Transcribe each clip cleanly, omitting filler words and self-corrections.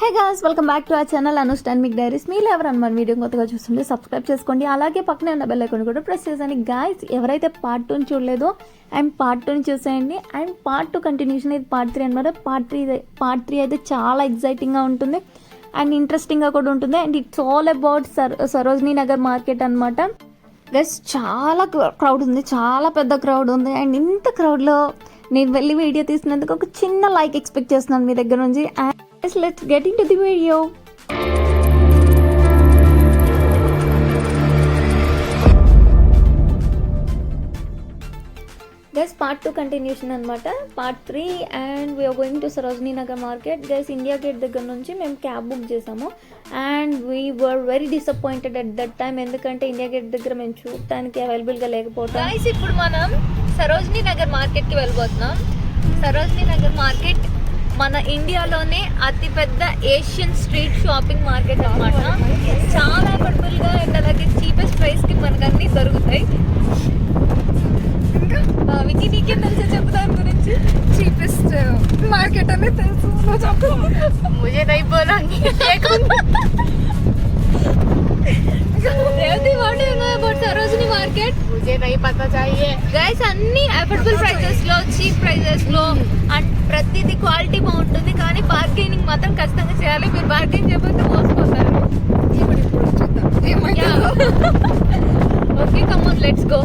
Hey guys, welcome back to our channel Anushtan diaries. మీరు ఎవరన్నా మన వీడియో కొత్తగా చూస్తుంటే సబ్స్క్రైబ్ చేసుకోండి, అలాగే పక్కనే ఉన్న బెల్ ఐకాన్ కూడా ప్రెస్ చేయండి. గాయ్స్, ఎవరైతే పార్ట్ 2 చూడలేదో అండ్ పార్ట్ 2 చూసేయండి. అండ్ పార్ట్ 2 కంటిన్యూషన్, ఇది పార్ట్ 3 అనమాట. పార్ట్ 3 అయితే చాలా ఎగ్జైటింగ్గా ఉంటుంది అండ్ ఇంట్రెస్టింగ్గా కూడా ఉంటుంది. And it's all about Sarojini Nagar market అనమాట. గైస్, చాలా క్రౌడ్ ఉంది, చాలా పెద్ద క్రౌడ్ ఉంది. అండ్ ఇంత క్రౌడ్లో నేను వెళ్ళి వీడియో తీసినందుకు ఒక చిన్న లైక్ ఎక్స్పెక్ట్ చేస్తున్నాను మీ దగ్గర నుంచి. Let's get into the video. Guys, part 2 continuation anamata, part 3 and we are going to Sarojini Nagar market. Guys, India Gate దగ్గర నుంచి మేము క్యాబ్ బుక్ చేసాము and we were very disappointed at that time ఎందుకంటే India gate దగ్గర మేము చూడటానికి అవైలబుల్గా లేకపోవటం. Guys, ఇప్పుడు మనం సరోజినీ నగర్ మార్కెట్కి వెళ్ళిపోతున్నాం. సరోజినీ నగర్ మార్కెట్ మన ఇండియాలోనే అతిపెద్ద ఏషియన్ స్ట్రీట్ షాపింగ్ మార్కెట్ అన్నమాట. చాలా అఫోర్డబుల్గా అండ్ అలాగే చీపెస్ట్ ప్రైస్కి మనకు అన్నీ దొరుకుతాయి. వికి, నీకేం తెలుసా చెప్పు దాని గురించి? చీపెస్ట్ మార్కెట్ అనేది తెలుసు, నువ్వు చెప్పు. मुझे नहीं बोलेंगे. Revati, what do you know about Sarojini market? मुझे नहीं पता चाहिए. గైస్, అన్ని అఫోర్డబుల్ ప్రైసెస్ లో, చీప్ ప్రైసెస్ లో అండ్ ప్రతిదీ క్వాలిటీ బాగుంటుంది. కానీ బార్గెనింగ్ మాత్రం ఖచ్చితంగా చేయాలి. మీరు బార్గెన్ చేయకపోతే మోసపోతారు. ఇప్పుడు చూద్దాం. Okay, come on, let's go.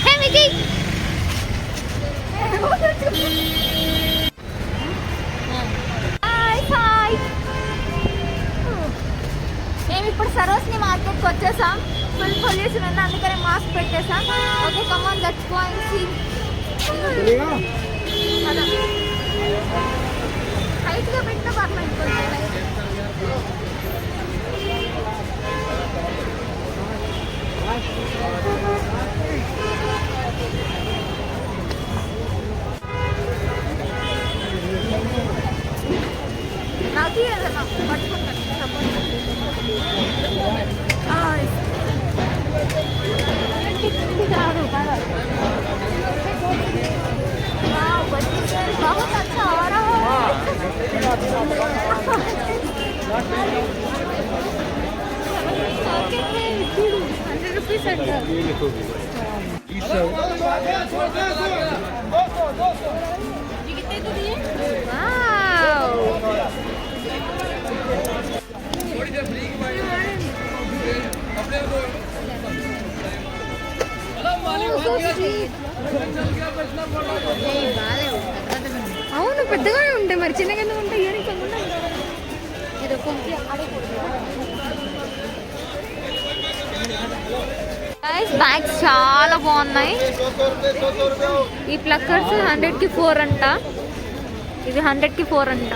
Hey Vicky, మేము ఇప్పుడు సరోజినీ మార్కెట్కి వచ్చేసాం. ఫుల్ పొల్యూషన్ ఉంది, అందుకనే మాస్క్ పెట్టేసాం. Okay, come on, let's go and see. హైట్గా పెట్టిన పర్లేదు. నాకు ఏదైనా పట్టుకుంటాను. बहुत अच्छा आ रहा है. 100 rupees अंदर. ये कितने को दिए? वाव. అవును, పెద్దగానే ఉంటాయి. మరి చిన్నగా ఎందుకు ఉంటాయి? ఇయర్ బ్యాగ్స్ చాలా బాగున్నాయి. ఈ ప్లక్కర్స్ 100కి 4 అంట. ఇది 100కి 4 అంట.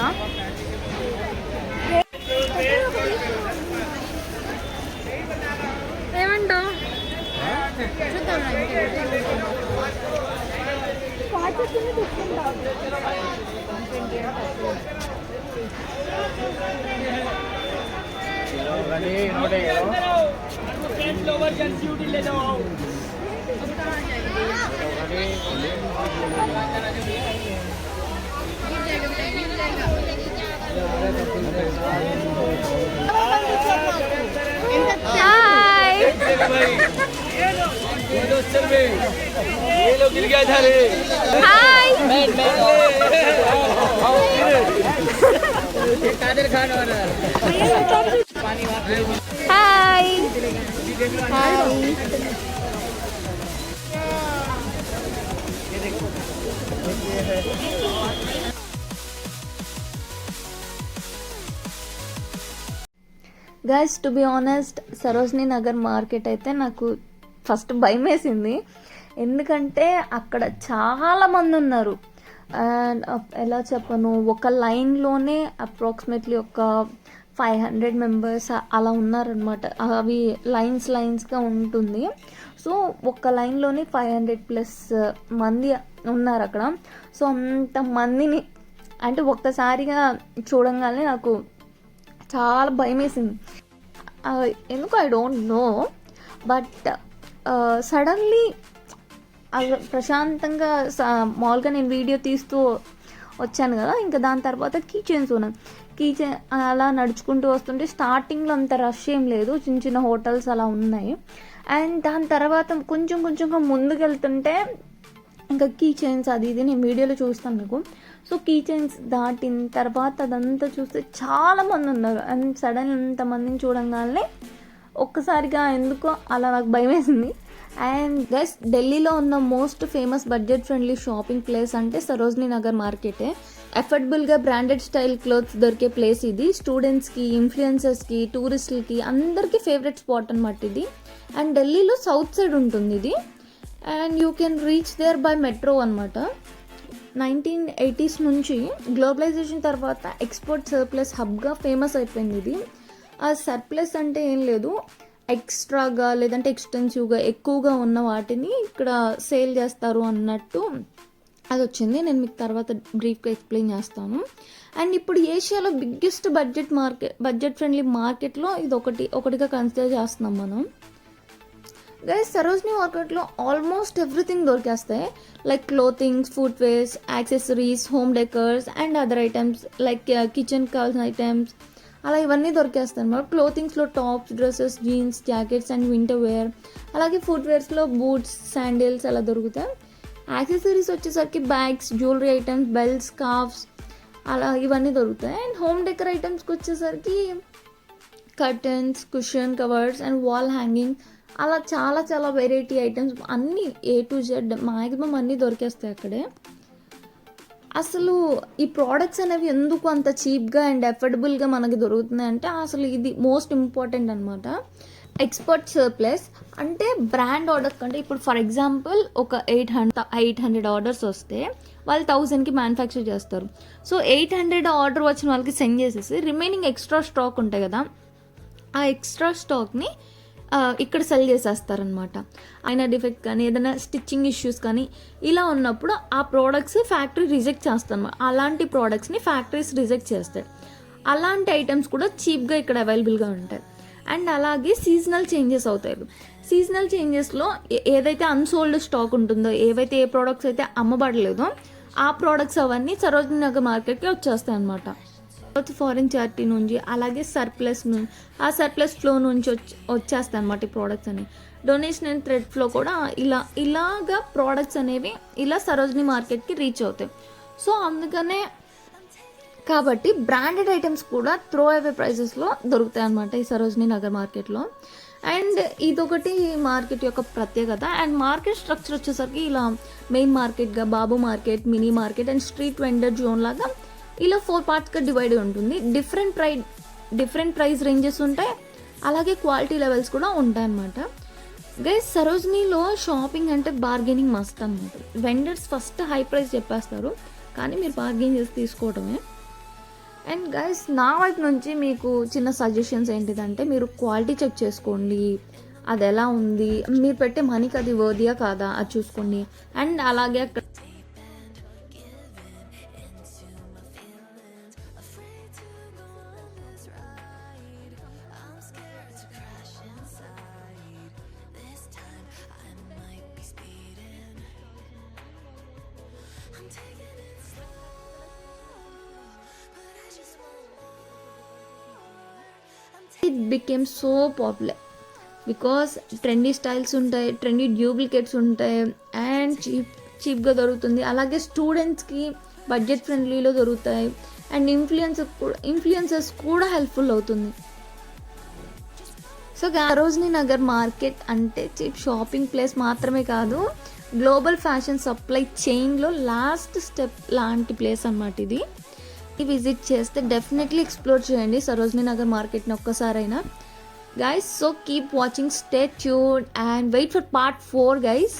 ఏమంటావు? Guys, to be honest, Sarojini Nagar market అయితే నాకు ఫస్ట్ భయం వేసింది. ఎందుకంటే అక్కడ చాలా మంది ఉన్నారు. అండ్ ఎలా చెప్పను, ఒక లైన్లోనే అప్రాక్సిమేట్లీ ఒక 500 మెంబర్స్ అలా ఉన్నారనమాట. అవి లైన్స్గా ఉంటుంది. సో ఒక లైన్లోనే 500+ మంది ఉన్నారు అక్కడ. సో అంతమందిని అంటే ఒక్కసారిగా చూడంగానే నాకు చాలా భయం వేసింది. ఎందుకు I don't know, but suddenly ప్రశాంతంగా మామూలుగా నేను వీడియో తీస్తూ వచ్చాను కదా, ఇంకా దాని తర్వాత కీ చైన్స్ ఉన్నాయి. కీ చైన్ అలా నడుచుకుంటూ వస్తుంటే స్టార్టింగ్లో అంత రష్ ఏం లేదు, చిన్న చిన్న హోటల్స్ అలా ఉన్నాయి. అండ్ దాని తర్వాత కొంచెంగా ముందుకు వెళ్తుంటే ఇంకా కీ చైన్స్ అది ఇది నేను వీడియోలో చూస్తాను మీకు. సో కీ చైన్స్ దాటిన తర్వాత అదంతా చూస్తే చాలామంది ఉన్నారు. అండ్ సడన్ ఇంతమందిని చూడంగానే ఒక్కసారిగా ఎందుకో అలా నాకు భయం వేసింది. అండ్ గైస్, ఢిల్లీలో ఉన్న most famous budget friendly shopping place అంటే సరోజినీ నగర్ మార్కెటే. అఫోర్డబుల్గా బ్రాండెడ్ స్టైల్ క్లోత్స్ దొరికే ప్లేస్ ఇది. స్టూడెంట్స్కి, ఇన్ఫ్లుయెన్సర్స్కి, టూరిస్టులకి అందరికీ ఫేవరెట్ స్పాట్ అనమాట ఇది. అండ్ ఢిల్లీలో సౌత్ సైడ్ ఉంటుంది ఇది. And you can reach there by metro అనమాట. 1980s నుంచి గ్లోబలైజేషన్ తర్వాత ఎక్స్పోర్ట్ సర్ప్లస్ హబ్గా ఫేమస్ అయిపోయింది ఇది. ఆ సర్ప్లస్ అంటే ఏం లేదు, ఎక్స్ట్రాగా లేదంటే ఎక్స్టెన్సివ్గా ఎక్కువగా ఉన్న వాటిని ఇక్కడ సేల్ చేస్తారు అన్నట్టు అది వచ్చింది. నేను మీకు తర్వాత బ్రీఫ్గా ఎక్స్ప్లెయిన్ చేస్తాను. అండ్ ఇప్పుడు ఏషియాలో బిగ్గెస్ట్ బడ్జెట్ ఫ్రెండ్లీ మార్కెట్లో ఇది ఒకటిగా కన్సిడర్ చేస్తున్నాం మనం. గైస్, సరోజినీ మార్కెట్లో ఆల్మోస్ట్ ఎవ్రీథింగ్ దొరికేస్తాయి. Like clothings, footwears, accessories, home decors and other items like kitchen కావాల్సిన ఐటమ్స్ అలా ఇవన్నీ దొరికేస్తాయి అన్నమాట. క్లోతింగ్స్లో tops, dresses, jeans, jackets and winter wear, అలాగే ఫుట్వేర్స్లో బూట్స్, శాండిల్స్ అలా దొరుకుతాయి. యాక్సెసరీస్ వచ్చేసరికి bags, jewellery items, belts, scarfs అలా ఇవన్నీ దొరుకుతాయి. అండ్ హోమ్ డెకర్ ఐటమ్స్కి వచ్చేసరికి curtains, cushion covers and wall hanging అలా చాలా వెరైటీ ఐటమ్స్ అన్నీ A to Z మ్యాక్సిమం అన్నీ దొరికేస్తాయి అక్కడే. అసలు ఈ ప్రోడక్ట్స్ అనేవి ఎందుకు అంత చీప్గా అండ్ అఫోర్డబుల్గా మనకి దొరుకుతున్నాయి అంటే అసలు ఇది మోస్ట్ ఇంపార్టెంట్ అనమాట. ఎక్స్పోర్ట్ సర్ప్లస్ అంటే బ్రాండ్ ఆర్డర్స్ కంటే ఇప్పుడు ఫర్ ఎగ్జాంపుల్ ఒక 800 ఆర్డర్స్ వస్తే వాళ్ళు 1000కి మ్యానుఫ్యాక్చర్ చేస్తారు. సో 800 ఆర్డర్ వచ్చిన వాళ్ళకి సెండ్ చేసేసి రిమైనింగ్ ఎక్స్ట్రా స్టాక్ ఉంటాయి కదా, ఆ ఎక్స్ట్రా స్టాక్ని ఇక్కడ సెల్ చేసేస్తారనమాట. అయినా డిఫెక్ట్ కానీ ఏదైనా స్టిచ్చింగ్ ఇష్యూస్ కానీ ఇలా ఉన్నప్పుడు ఆ ప్రోడక్ట్స్ ఫ్యాక్టరీ రిజెక్ట్ చేస్తాను. అలాంటి ప్రోడక్ట్స్ని ఫ్యాక్టరీస్ రిజెక్ట్ చేస్తాయి. అలాంటి ఐటమ్స్ కూడా చీప్గా ఇక్కడ అవైలబుల్గా ఉంటాయి. అండ్ అలాగే సీజనల్ చేంజెస్ అవుతాయి. సీజనల్ చేంజెస్లో ఏదైతే అన్సోల్డ్ స్టాక్ ఉంటుందో, ఏవైతే ఏ ప్రోడక్ట్స్ అయితే అమ్మబడలేదో ఆ ప్రోడక్ట్స్ అవన్నీ సరోజినీ నగర్ మార్కెట్కి వచ్చేస్తాయి అన్నమాట. ఫారిన్ చారిటీ నుంచి, అలాగే ఆ సర్ప్లస్ ఫ్లో నుంచి వచ్చేస్తాయి అన్నమాట ఈ ప్రోడక్ట్స్ అనేవి. డొనేషన్ అండ్ థ్రెడ్ ఫ్లో కూడా ఇలాగా ప్రోడక్ట్స్ అనేవి ఇలా సరోజినీ మార్కెట్కి రీచ్ అవుతాయి. సో అందుకనే కాబట్టి బ్రాండెడ్ ఐటమ్స్ కూడా త్రో అవే ప్రైజెస్లో దొరుకుతాయి అన్నమాట ఈ సరోజినీ నగర్ మార్కెట్లో. అండ్ ఇదొకటి మార్కెట్ యొక్క ప్రత్యేకత. అండ్ మార్కెట్ స్ట్రక్చర్ వచ్చేసరికి ఇలా మెయిన్ మార్కెట్గా, Babu market, mini market and street vendor zone లాగా ఇలా 4 పార్ట్స్గా డివైడ్ ఉంటుంది. డిఫరెంట్ ప్రైస్ రేంజెస్ ఉంటాయి, అలాగే క్వాలిటీ లెవెల్స్ కూడా ఉంటాయి అన్నమాట. గైస్, సరోజినీలో షాపింగ్ అంటే బార్గెనింగ్ మస్ట్ అనమాట. వెండర్స్ ఫస్ట్ హై ప్రైస్ చెప్పేస్తారు, కానీ మీరు బార్గెన్ చేసి తీసుకోవడమే. అండ్ గైస్, నా వైపు నుంచి మీకు చిన్న సజెషన్స్ ఏంటిదంటే మీరు క్వాలిటీ చెక్ చేసుకోండి, అది ఎలా ఉంది, మీరు పెట్టే మనీకి అది వర్దియా కాదా అది చూసుకోండి. అండ్ అలాగే అక్కడ it became so popular because trendy styles ఉంటాయి, ట్రెండీ డ్యూప్లికేట్స్ ఉంటాయి అండ్ చీప్గా దొరుకుతుంది. అలాగే స్టూడెంట్స్కి బడ్జెట్ ఫ్రెండ్లీలో దొరుకుతాయి. అండ్ ఇన్ఫ్లుయెన్సర్స్ కూడా హెల్ప్ఫుల్ అవుతుంది. సో సరోజినీ నగర్ మార్కెట్ అంటే చీప్ షాపింగ్ ప్లేస్ మాత్రమే కాదు, గ్లోబల్ ఫ్యాషన్ సప్లై చైన్లో లాస్ట్ స్టెప్ లాంటి ప్లేస్ అన్నమాట ఇది. విజిట్ చేస్తే డెఫినెట్లీ ఎక్స్ప్లోర్ చేయండి సరోజినీ నగర్ మార్కెట్ని ఒక్కసారైనా. Guys, so keep watching, stay tuned and wait for part 4 guys.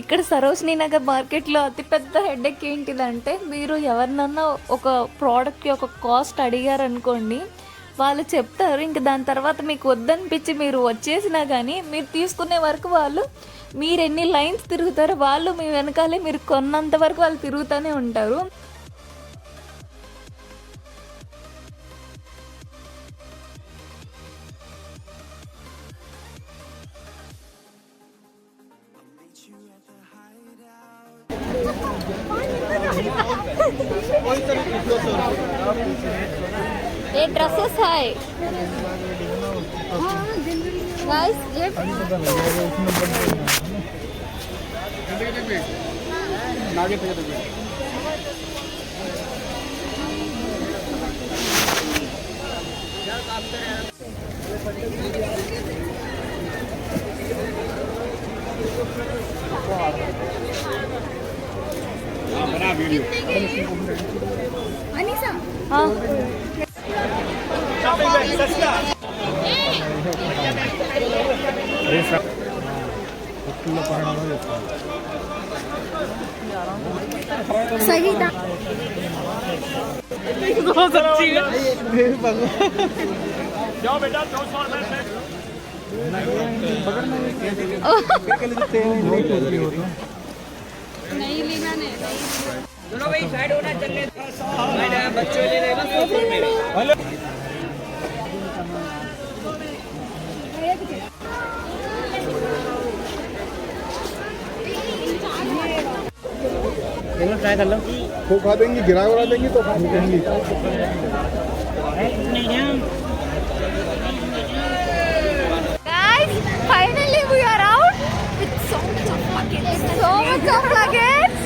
ఇక్కడ సరోజినీ నగర్ మార్కెట్లో అతిపెద్ద హెడేక్ ఏంటిదంటే మీరు ఎవరినన్నా ఒక ప్రోడక్ట్కి ఒక కాస్ట్ అడిగారనుకోండి, వాళ్ళు చెప్తారు, ఇంక దాని తర్వాత మీకు వద్దనిపించి మీరు వచ్చేసినా కానీ మీరు తీసుకునే వరకు వాళ్ళు మీరు ఎన్ని లైన్స్ తిరుగుతారో వాళ్ళు మీ వెనకాలే మీరు కొన్నంత వరకు వాళ్ళు తిరుగుతూనే ఉంటారు. ये ड्रेसेस है गाइस, ये अनीसा हाँ सही था जाओ बेटा 200 रुपए से नहीं लेना नहीं दोनों भाई साइड होना चलने बच्चों ले लेगा 100 रुपए ट्राई कर लो वो खा देंगी, गिरा उड़ा देंगी तो खा देंगी। guys, finally we are out with so much of luggage.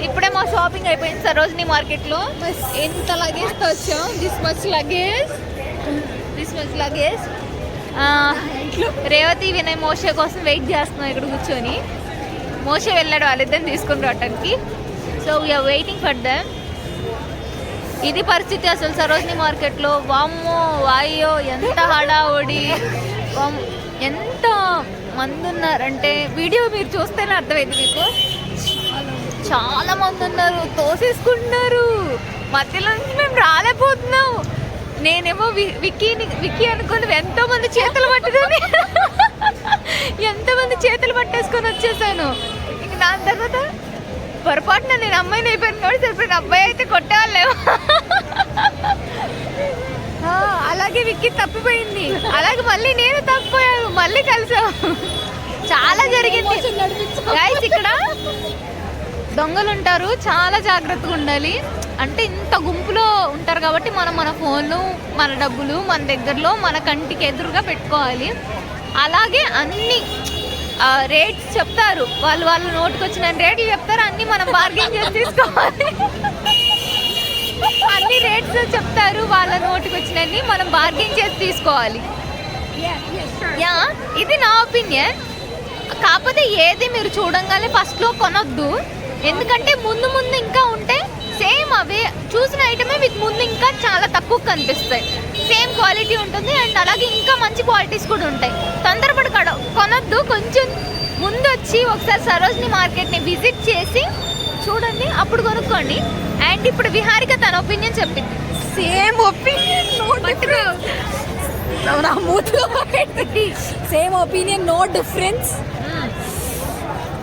ఇప్పుడే మా షాపింగ్ అయిపోయింది సరోజిని మార్కెట్ లో. ఎంత లగేజ్ తో వచ్చాం. This much luggage. Revathi Vinay Moshe కోసం వెయిట్ చేస్తున్నాం ఇక్కడ కూర్చొని. మోషే వెళ్ళాడు వాళ్ళిద్దరిని తీసుకుని రావడానికి. So we are waiting for them. ఇది పరిస్థితి అసలు సరోజిని మార్కెట్లో. వామ్మో వాయో ఎంత హడావుడి, ఎంత మంది ఉన్నారంటే వీడియో మీరు చూస్తేనే అర్థమైంది మీకు. చాలా మంది ఉన్నారు, తోసేసుకుంటున్నారు. మధ్యలో నుంచి మేము రాలేకపోతున్నాం. నేనేమో విక్కీ అనుకుని ఎంతోమంది చేతులు పట్టేసుకొని వచ్చేసాను. ఇంక దాని తర్వాత పొరపాటున నేను అమ్మాయిని అయిపోయాను కాబట్టి సరిపోయిన. అబ్బాయి అయితే కొట్టేవాళ్ళేమో. అలాగే విక్కీ తప్పిపోయింది, అలాగే మళ్ళీ నేను తప్పిపోయాను, మళ్ళీ కలిసాం. చాలా జరిగింది గైస్. ఇక్కడ దొంగలు ఉంటారు, చాలా జాగ్రత్తగా ఉండాలి. అంటే ఇంత గుంపులో ఉంటారు కాబట్టి మనం మన ఫోన్లు, మన డబ్బులు మన దగ్గరలో మన కంటికి ఎదురుగా పెట్టుకోవాలి. అలాగే అన్ని రేట్స్ చెప్తారు వాళ్ళు, వాళ్ళ నోటికి వచ్చిన రేట్లు చెప్తారు. అన్ని మనం బార్గెన్ చేసి తీసుకోవాలి. అన్ని రేట్స్ చెప్తారు, వాళ్ళ నోటికి వచ్చినన్ని మనం బార్గెన్ చేసి తీసుకోవాలి. యా, ఇది నా ఒపీనియన్. కాకపోతే ఏది మీరు చూడంగానే ఫస్ట్లో కొనొద్దు. ఎందుకంటే ముందు ముందు ఇంకా ఉంటే సేమ్ అవే చూసిన ఐటమే మీకు ముందు ఇంకా చాలా తక్కువ కనిపిస్తాయి. సేమ్ క్వాలిటీ ఉంటుంది అండ్ అలాగే ఇంకా మంచి క్వాలిటీస్ కూడా ఉంటాయి. తొందరపడి కొనొద్దు. కొంచెం ముందు వచ్చి ఒకసారి సరోజిని మార్కెట్ని విజిట్ చేసి చూడండి, అప్పుడు కొనుక్కోండి. అండ్ ఇప్పుడు విహారిక తన ఒపీనియన్ చెప్పింది. Same opinion same opinion, no difference.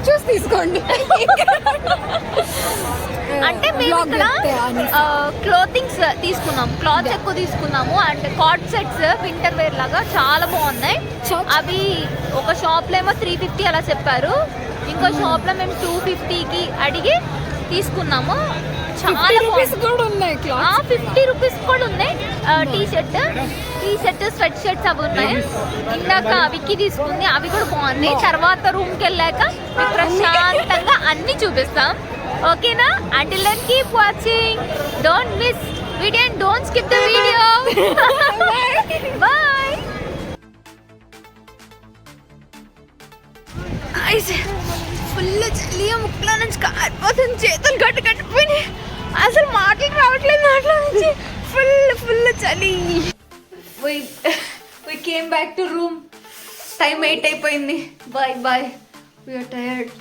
చూసి తీసుకోండి. అంటే మేము ఇక్కడ క్లోతింగ్స్ తీసుకున్నాం, క్లాత్స్ ఎక్కువ తీసుకున్నాము. And co-ord sets winter wear లాగా చాలా బాగున్నాయి. అవి ఒక షాప్లో ఏమో 350 అలా చెప్పారు, ఇంకో షాప్లో మేము 250కి అడిగి తీసుకున్నాము. చాలా 50 రూపీస్ కూడా ఉన్నాయి. 50 రూపీస్ కూడా ఉన్నాయి. టీ షర్ట్, స్వెట్ షర్ట్స్ అవి ఉన్నాయి. ఇందాక విక్కీ తీసుకుంది, అవి కూడా బాగున్నాయి. తర్వాత రూమ్కి వెళ్ళాక మీకు ప్రశాంతంగా అన్ని చూపిస్తాం. ఓకేనా? Until then keep watching, don't miss video and don't skip the video. Bye. Full చలి, ముక్కులో నుంచి కారిపోతుంది, చేతులు కట్టుపోయినాయి. అసలు మాటలు రావట్లేదు నోట్లో నుంచి. ఫుల్ చలి. We came back to room. Time 8 అయిపోయింది. Bye. We are tired.